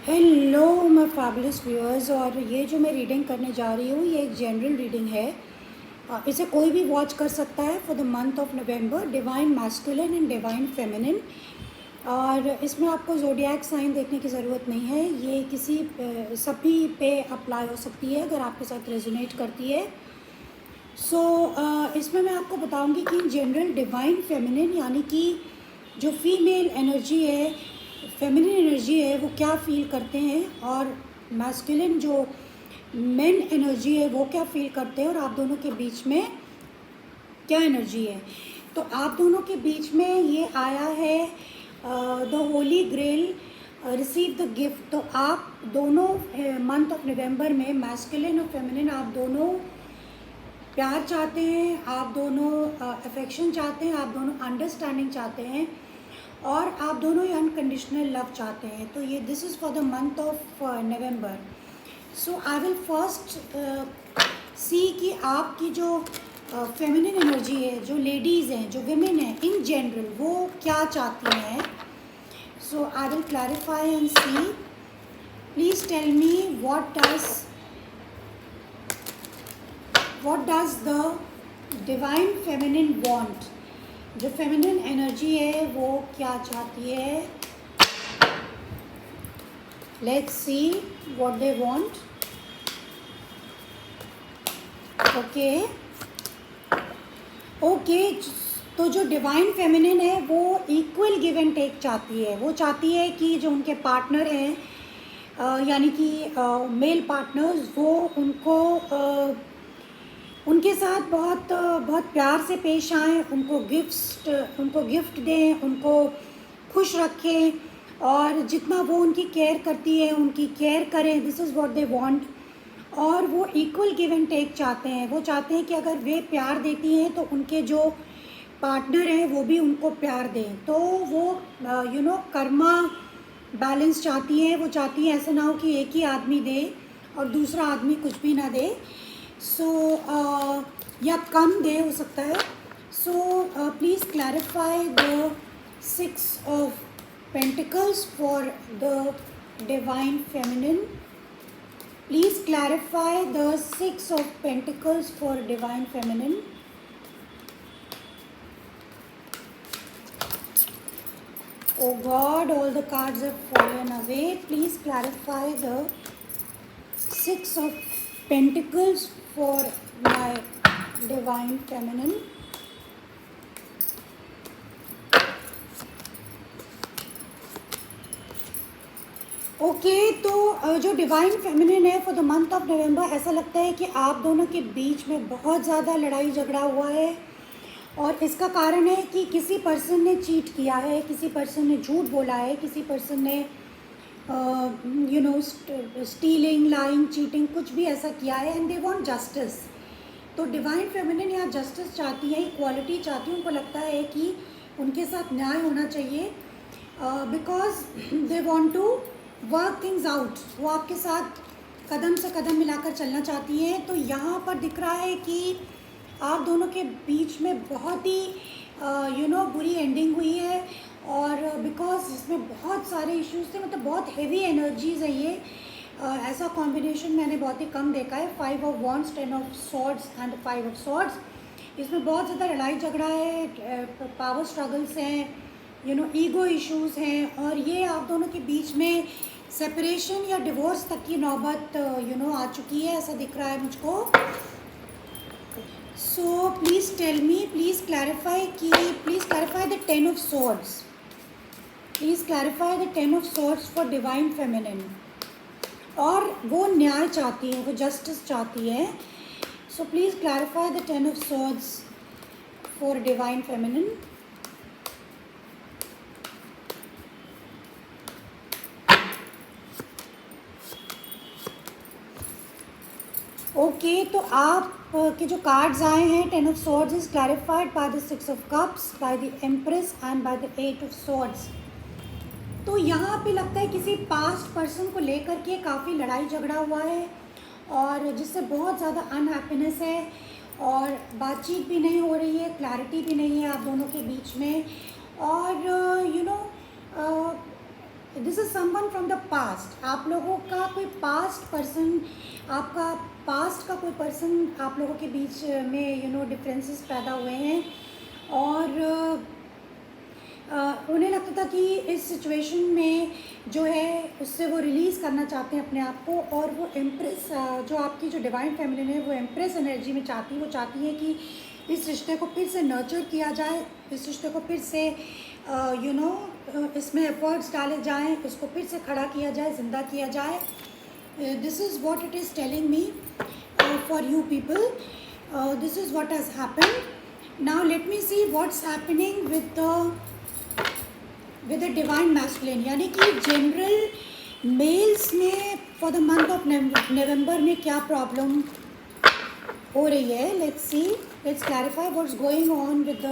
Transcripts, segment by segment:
Hello my fabulous viewers. और ये जो मैं रीडिंग करने जा रही हूँ ये एक जनरल रीडिंग है। इसे कोई भी वॉच कर सकता है for the month of November, divine masculine and divine feminine. और इसमें आपको ज़ोडिएक साइन देखने की ज़रूरत नहीं है। ये किसी सभी पे अप्लाई हो सकती है अगर आपके साथ रेजोनेट करती है। इसमें मैं आपको बताऊंगी कि इन जनरल डिवाइन फेमिनिन यानी कि जो फीमेल एनर्जी है, फेमिनिन एनर्जी है, वो क्या फील करते हैं, और मैस्कुलिन जो मेन एनर्जी है वो क्या फील करते हैं, और आप दोनों के बीच में क्या एनर्जी है। तो आप दोनों के बीच में ये आया है the holy grail, receive the gift. तो आप दोनों मंथ ऑफ नवंबर में मैस्कुलिन और फेमिनिन आप दोनों प्यार चाहते हैं, आप दोनों अफेक्शन चाहते हैं, आप दोनों अंडरस्टैंडिंग चाहते हैं, और आप दोनों ही अनकंडीशनल लव चाहते हैं। तो ये this is for the month of November. So I will first see कि आपकी जो फेमिनिन एनर्जी है, जो लेडीज़ हैं, जो विमेन हैं इन जनरल, वो क्या चाहती हैं। So I will clarify and see. Please tell me what does the divine feminine want। जो फेमिनिन एनर्जी है वो क्या चाहती है। Let's see what they want. Okay. तो जो डिवाइन फेमिनिन है वो इक्वल गिव एंड टेक चाहती है। वो चाहती है कि जो उनके पार्टनर हैं यानी कि मेल पार्टनर्स, वो उनके साथ बहुत प्यार से पेश आएँ, उनको गिफ्ट दें, उनको खुश रखें, और जितना वो उनकी केयर करती है उनकी केयर करें। This is what they want. और वो इक्वल गिव एंड टेक चाहते हैं। वो चाहते हैं कि अगर वे प्यार देती हैं तो उनके जो पार्टनर हैं वो भी उनको प्यार दें। तो वो कर्मा बैलेंस चाहती हैं। वो चाहती हैं ऐसा ना हो कि एक ही आदमी दे और दूसरा आदमी कुछ भी ना दे। या कम दे हो सकता है। Please clarify the 6 of Pentacles for the divine feminine। Please clarify the 6 of Pentacles for divine feminine। Oh God, all the cards have fallen away। Please clarify the 6 of Pentacles for my divine feminine। तो जो divine feminine है for the month of नवंबर, ऐसा लगता है कि आप दोनों के बीच में बहुत ज़्यादा लड़ाई झगड़ा हुआ है, और इसका कारण है कि किसी पर्सन ने चीट किया है, किसी पर्सन ने झूठ बोला है, किसी पर्सन ने स्टीलिंग, लाइंग, चीटिंग, कुछ भी ऐसा किया है, एंड दे वांट जस्टिस। तो डिवाइन फेमिनिन यहाँ जस्टिस चाहती है, इक्वालिटी चाहती है। उनको लगता है कि उनके साथ न्याय होना चाहिए, because they want to work things out. वो आपके साथ कदम से कदम मिलाकर चलना चाहती हैं। तो यहाँ पर दिख रहा है कि आप दोनों के बीच में बहुत ही बुरी एंडिंग हुई है, और बिकॉज इसमें बहुत सारे इश्यूज थे, मतलब बहुत हेवी एनर्जीज है ये। ऐसा कॉम्बिनेशन मैंने बहुत ही कम देखा है। 5 of Wands, 10 of Swords and 5 of Swords। इसमें बहुत ज़्यादा लड़ाई झगड़ा है, पावर स्ट्रगल्स हैं, ईगो इश्यूज़ हैं, और ये आप दोनों के बीच में सेपरेशन या डिवोर्स तक की नौबत आ चुकी है, ऐसा दिख रहा है मुझको। So please tell me, please clarify the 10 of Swords। Please clarify the 10 of Swords for divine feminine. और वो न्याय चाहती है, वो जस्टिस चाहती है। So please clarify the 10 of Swords for divine feminine. Okay, तो आप के जो कार्ड्स आए हैं, 10 of Swords is clarified by the 6 of Cups, by the empress and by the 8 of Swords। तो यहाँ पे लगता है किसी पास्ट पर्सन को लेकर के काफ़ी लड़ाई झगड़ा हुआ है, और जिससे बहुत ज़्यादा अनहैप्पीनेस है, और बातचीत भी नहीं हो रही है, क्लैरिटी भी नहीं है आप दोनों के बीच में। और this is someone from the past. आप लोगों का कोई पास्ट पर्सन, आपका पास्ट का कोई पर्सन आप लोगों के बीच में डिफरेंसेस पैदा हुए हैं, और उन्हें लगता था कि इस सिचुएशन में जो है उससे वो रिलीज़ करना चाहते हैं अपने आप को, और वो एम्प्रेस जो आपकी जो डिवाइन फेमिनिन है वो एम्प्रेस एनर्जी में चाहती है। वो चाहती है कि इस रिश्ते को फिर से नर्चर किया जाए, इस रिश्ते को फिर से इसमें एफर्ट्स डाले जाएं, इसको फिर से खड़ा किया जाए, ज़िंदा किया जाए। This is what it is telling me for you people, this is what has happened. Now let me C what's happening with the divine masculine, यानी कि जनरल मेल्स में फॉर द मंथ ऑफ नवंबर में क्या problem हो रही है। Let's C, let's clarify what's going on with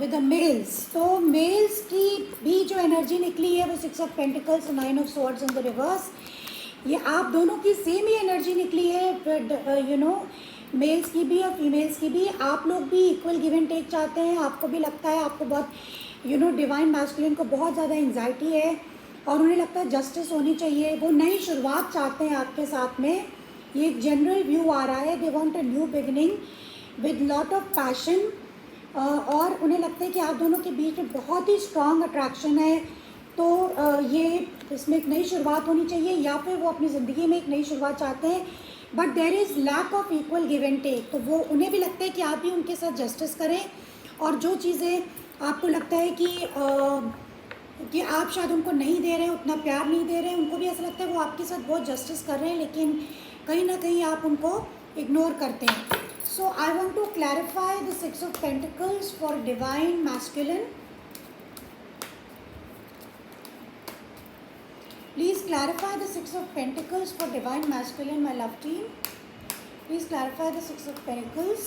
the mails. तो mails की भी जो एनर्जी निकली है वो 6 of pentacles, 9 of swords in the reverse. ये आप दोनों की सेम ही एनर्जी निकली है, मेल्स की भी और फीमेल्स की भी। आप लोग भी इक्वल गिव एंड टेक चाहते हैं। आपको भी लगता है, आपको बहुत डिवाइन मैस्कुलिन को बहुत ज़्यादा एंजाइटी है, और उन्हें लगता है जस्टिस होनी चाहिए। वो नई शुरुआत चाहते हैं आपके साथ में। ये एक जनरल व्यू आ रहा है। They want a new beginning with lot of passion, और उन्हें लगता है कि आप दोनों के बीच में बहुत ही स्ट्रॉन्ग अट्रैक्शन है। तो ये इसमें एक नई शुरुआत होनी चाहिए, या फिर वो अपनी ज़िंदगी में एक नई शुरुआत चाहते हैं, but there is lack of equal give and take. तो वो उन्हें भी लगता है कि आप भी उनके साथ जस्टिस करें, और जो चीज़ें आपको लगता है कि आप शायद उनको नहीं दे रहे हैं, उतना प्यार नहीं दे रहे हैं, उनको भी ऐसा लगता है वो आपके साथ बहुत जस्टिस कर रहे हैं, लेकिन कहीं ना कहीं आप उनको इग्नोर करते हैं। So I want to clarify the 6 of pentacles for divine masculine. Please clarify the 6 of Pentacles for Divine Masculine, my love team. Please clarify the 6 of Pentacles.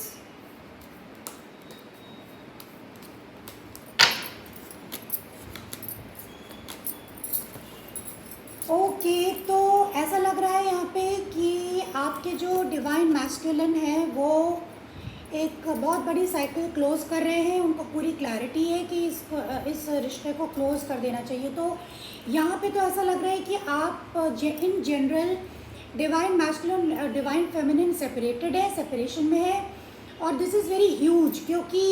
Okay, तो ऐसा लग रहा है यहाँ पे कि आपके जो डिवाइन मैस्कुलिन है वो एक बहुत बड़ी साइकिल क्लोज कर रहे हैं। उनको पूरी क्लैरिटी है कि इस रिश्ते को क्लोज कर देना चाहिए। तो यहाँ पे तो ऐसा लग रहा है कि आप in general divine masculine divine feminine separated है, सेपरेशन में है, और दिस इज़ वेरी ह्यूज, क्योंकि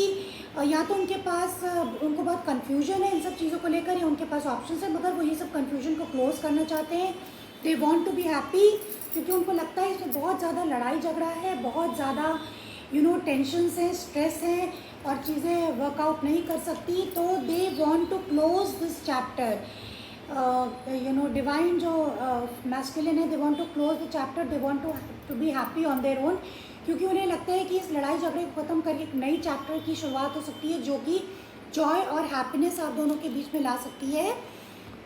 या तो उनको बहुत कन्फ्यूजन है इन सब चीज़ों को लेकर, या उनके पास ऑप्शन है, मगर वो ये सब कन्फ्यूजन को क्लोज करना चाहते हैं। They want to be happy, क्योंकि उनको लगता है इसमें बहुत ज़्यादा लड़ाई झगड़ा है, बहुत ज़्यादा टेंशन्स हैं, स्ट्रेस है, और चीज़ें वर्कआउट नहीं कर सकती। तो they want to close this chapter. Divine जो मैस्कुलिन है, they want to close the chapter, they want to be happy on their own, क्योंकि उन्हें लगता है कि इस लड़ाई झगड़े को ख़त्म करके एक नई चैप्टर की शुरुआत हो सकती है, जो कि जॉय और हैप्पीनेस आप दोनों के बीच में ला सकती है।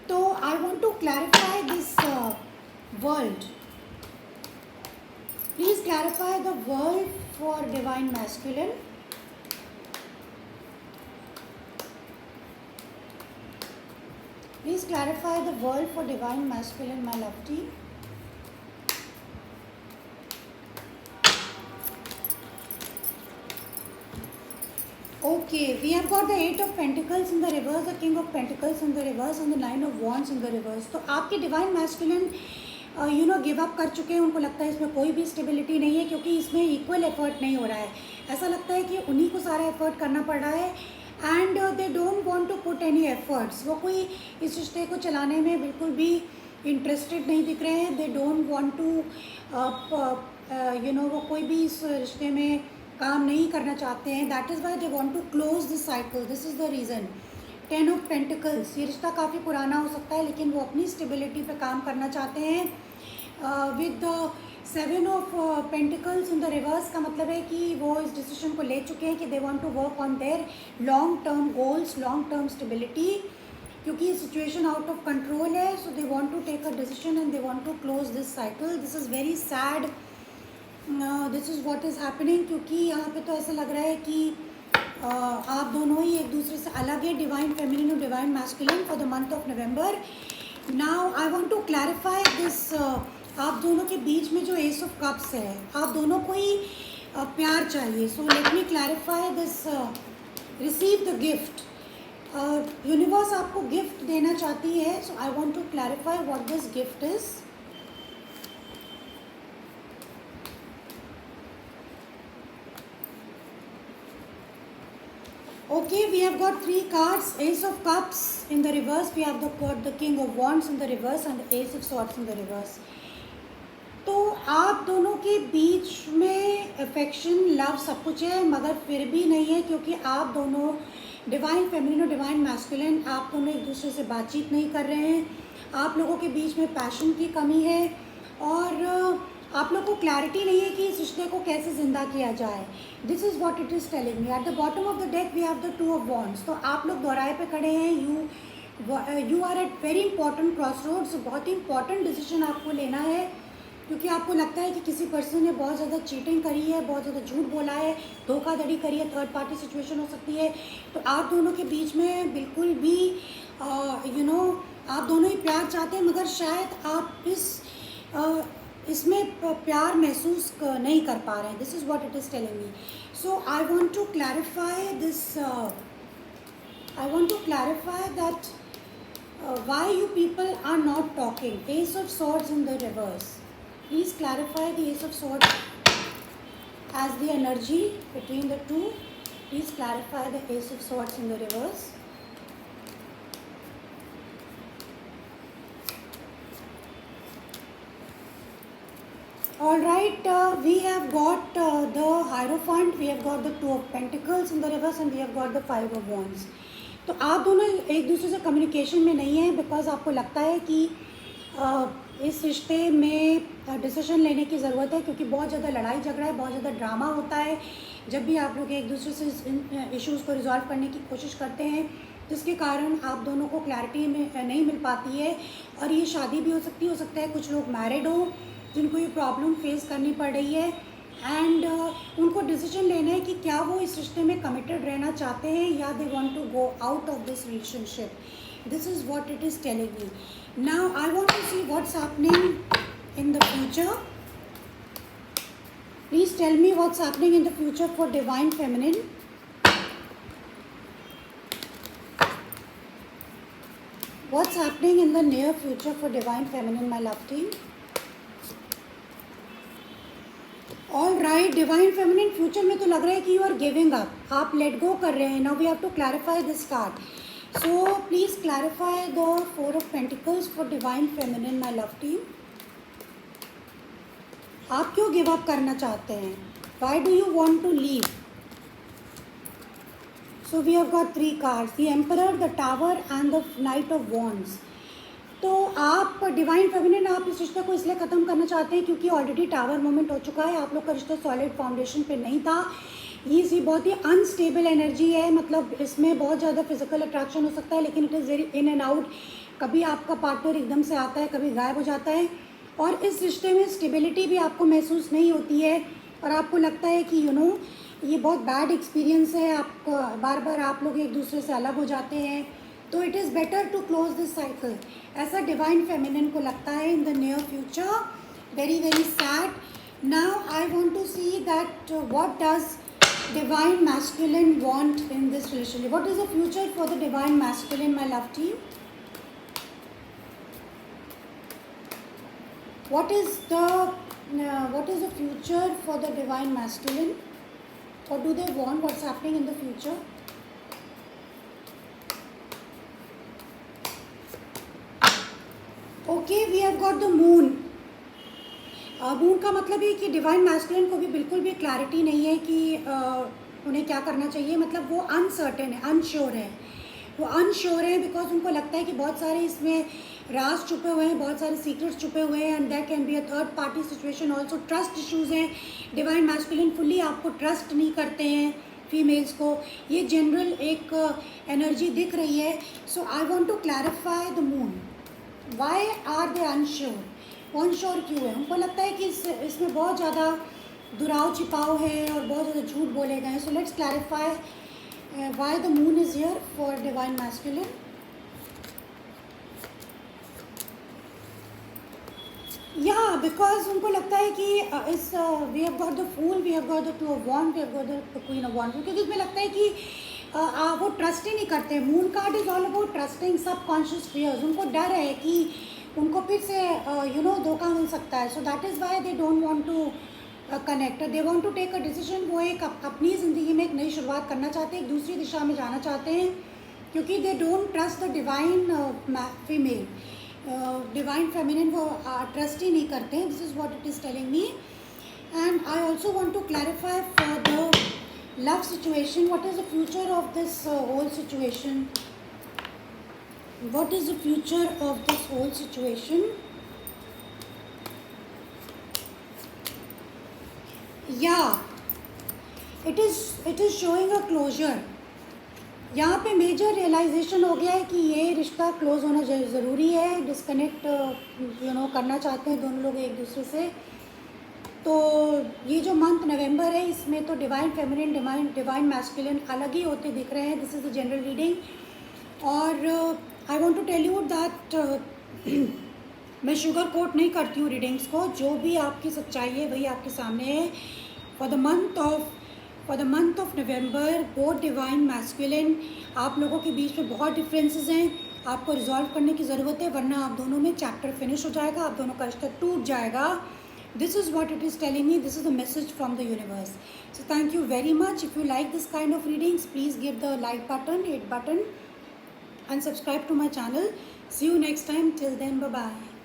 तो I want to clarify this world. Please clarify the world for divine masculine. Please clarify the world for divine masculine, my love team. Okay, we have got the 8 of Pentacles in the reverse, the King of Pentacles in the reverse, and the 9 of Wands in the reverse. तो आपके divine masculine give up कर चुके हैं। उनको लगता है इसमें कोई भी स्टेबिलिटी नहीं है, क्योंकि इसमें इक्वल एफर्ट नहीं हो रहा है। ऐसा लगता है कि उन्हीं को सारा एफर्ट करना पड़ रहा है, and they don't want to put any efforts. वो कोई इस रिश्ते को चलाने में बिल्कुल भी इंटरेस्टेड नहीं दिख रहे हैं। दे डोंट वांट टू वो कोई भी इस रिश्ते में काम नहीं करना चाहते हैं। That is why they want to close this cycle. This is the reason. 10 of pentacles, ये रिश्ता काफ़ी पुराना हो सकता है, लेकिन वो अपनी स्टेबिलिटी पे काम करना चाहते हैं। With the 7 of pentacles in the reverse का मतलब है कि वो इस डिसीजन को ले चुके हैं कि they want to work on their long term goals, long term stability, क्योंकि ये सिचुएशन आउट ऑफ कंट्रोल है। So they want to take a decision and they want to close this cycle. This is very sad, this is what is happening, क्योंकि यहाँ पे तो ऐसा लग रहा है कि आप दोनों ही एक दूसरे से अलग है, डिवाइन फेमिनिन और divine masculine, for the month of November. Now I want to clarify this. आप दोनों के बीच में जो एस ऑफ कप्स है, आप दोनों को ही प्यार चाहिए. So let me clarify this. Receive the gift. Universe आपको गिफ्ट देना चाहती है. So I want to clarify what this gift is. Okay, we have got three cards. Ace of Cups in the reverse. We have got the King of Wands in the reverse and the Ace of Swords in the reverse. तो आप दोनों के बीच में affection, love सब कुछ है, मगर फिर भी नहीं है, क्योंकि आप दोनों डिवाइन फेमिनिन और डिवाइन मैस्कुलिन, आप दोनों एक दूसरे से बातचीत नहीं कर रहे हैं. आप लोगों के बीच में पैशन की कमी है और आप लोग को क्लैरिटी नहीं है कि इस रिश्ते को कैसे ज़िंदा किया जाए. This is what it is telling me. At the bottom of the deck we have the two of wands. तो आप लोग दोहराए पे खड़े हैं. You are at very important crossroads. बहुत ही इंपॉर्टेंट डिसीजन आपको लेना है, क्योंकि आपको लगता है कि किसी पर्सन ने बहुत ज़्यादा चीटिंग करी है, बहुत ज़्यादा झूठ बोला है, धोखाधड़ी करी है, थर्ड पार्टी सिचुएशन हो सकती है. तो आप दोनों के बीच में बिल्कुल भी आप दोनों ही प्यार चाहते हैं, मगर शायद आप इसमें प्यार महसूस नहीं कर पा रहे हैं. This is what it is telling me. So I want to clarify this. I want to clarify that why you people are not talking. Ace of Swords in the reverse. Please clarify the Ace of Swords as the energy between the two. Please clarify the Ace of Swords in the reverse. All right, we have got the Hierophant, we have got the Two of Pentacles in the reverse and we have got the Five of Wands. तो आप दोनों एक दूसरे से communication में नहीं है, because आपको लगता है कि इस रिश्ते में डिसीजन लेने की ज़रूरत है, क्योंकि बहुत ज़्यादा लड़ाई झगड़ा है, बहुत ज़्यादा ड्रामा होता है जब भी आप लोग एक दूसरे से इश्यूज़ को रिजॉल्व करने की कोशिश करते हैं, जिसके कारण आप दोनों को क्लैरिटी में नहीं मिल पाती है. और ये शादी भी हो सकता है, कुछ लोग मैरिड हो जिनको ये प्रॉब्लम फेस करनी पड़ रही है, एंड उनको डिसीजन लेना है कि क्या वो इस रिश्ते में कमिटेड रहना चाहते हैं या they want to go out of this relationship. This is what it is telling me. Now I want to see what's happening in the future. Please tell me what's happening in the future for divine feminine. What's happening in the near future for divine feminine, my love team? All right, divine feminine future में तो लग रहा है कि you are giving up, आप let go कर रहे हैं. Now we have to clarify this card. So please clarify the four of pentacles for divine feminine, my love team. आप क्यों गिव अप करना चाहते हैं? Why do you want to leave? So we have got three cards, the emperor, the tower and the night of wands. तो आप divine feminine, आप इस रिश्ते को इसलिए ख़त्म करना चाहते हैं क्योंकि ऑलरेडी टावर मोमेंट हो चुका है. आप लोग का रिश्ता सॉलिड फाउंडेशन पे नहीं था. ये बहुत ही अनस्टेबल एनर्जी है, मतलब इसमें बहुत ज़्यादा फिजिकल अट्रैक्शन हो सकता है, लेकिन it is very in and out. कभी आपका पार्टनर एकदम से आता है, कभी गायब हो जाता है, और इस रिश्ते में स्टेबिलिटी भी आपको महसूस नहीं होती है, और आपको लगता है कि ये बहुत बैड एक्सपीरियंस है. आप बार बार आप लोग एक दूसरे से अलग हो जाते हैं. तो it is better to close this cycle, ऐसा डिवाइन फेमिनिन को लगता है in the near future. Very very sad. Now I want to see that what does divine masculine want in this relationship. What is the future for the divine masculine, my love team? What is the future for the divine masculine? What do they want? What's happening in the future? Okay, we have got the moon. Moon का मतलब है कि divine masculine को भी बिल्कुल भी clarity नहीं है कि उन्हें क्या करना चाहिए. मतलब वो अनसर्टेन है, अनश्योर है. वो अनश्योर है बिकॉज उनको लगता है कि बहुत सारे इसमें राज छुपे हुए हैं, बहुत सारे सीक्रेट्स छुपे हुए हैं, and that can be a third party situation also. Trust issues हैं. डिवाइन मैस्कुलिन फुल्ली आपको ट्रस्ट नहीं करते हैं फीमेल्स को. ये जनरल एक एनर्जी दिख रही है. So I want to clarify the moon. Why are they unsure? Unsure क्यों है? उनको लगता है कि इसमें बहुत ज़्यादा दुराव छिपाव है और बहुत ज़्यादा झूठ बोले गए हैं. So let's clarify why the moon is here for divine masculine. या बिकॉज उनको लगता है कि इस we have got the fool, we have got the two of wand, we have got the queen of wand, क्योंकि उसमें लगता है कि वो ट्रस्ट ही नहीं करते। Moon card is all about trusting सब कॉन्शियस फियर्स। उनको डर है कि उनको फिर से धोखा मिल सकता है। So that is why they don't want to connect, they want to take a decision. वो एक अपनी ज़िंदगी में एक नई शुरुआत करना चाहते हैं, एक दूसरी दिशा में जाना चाहते हैं, क्योंकि they don't trust the divine female, divine feminine वो ट्रस्ट ही नहीं करते हैं। This is what it is telling me. And I also want to clarify for the love situation, what is the future of this whole situation? What is the future of this whole situation? Yeah, it is showing a closure. यहाँ पे major realisation हो गया है कि ये रिश्ता close होना ज़रूरी है। डिस्कनेक्ट करना चाहते हैं दोनों लोग एक दूसरे से। तो ये जो मंथ नवंबर है, इसमें तो डिवाइन फेमिनिन, डिवाइन मैस्कुलिन अलग ही होते दिख रहे हैं। This is the general reading. और I want to tell you that मैं शुगर कोट नहीं करती हूँ रीडिंग्स को। जो भी आपकी सच्चाई है वही आपके सामने है। For the month of November, both divine masculine, आप लोगों के बीच में बहुत डिफरेंसेस हैं। आपको रिजॉल्व करने की ज़रूरत है, वरना आप दोनों में चैप्टर फिनिश हो जाएगा, आप दोनों का रिश्ता टूट जाएगा। This is what it is telling me. This is the message from the universe. So thank you very much. If you like this kind of readings, please give the like button, hit button, and subscribe to my channel. See you next time. Till then, bye bye.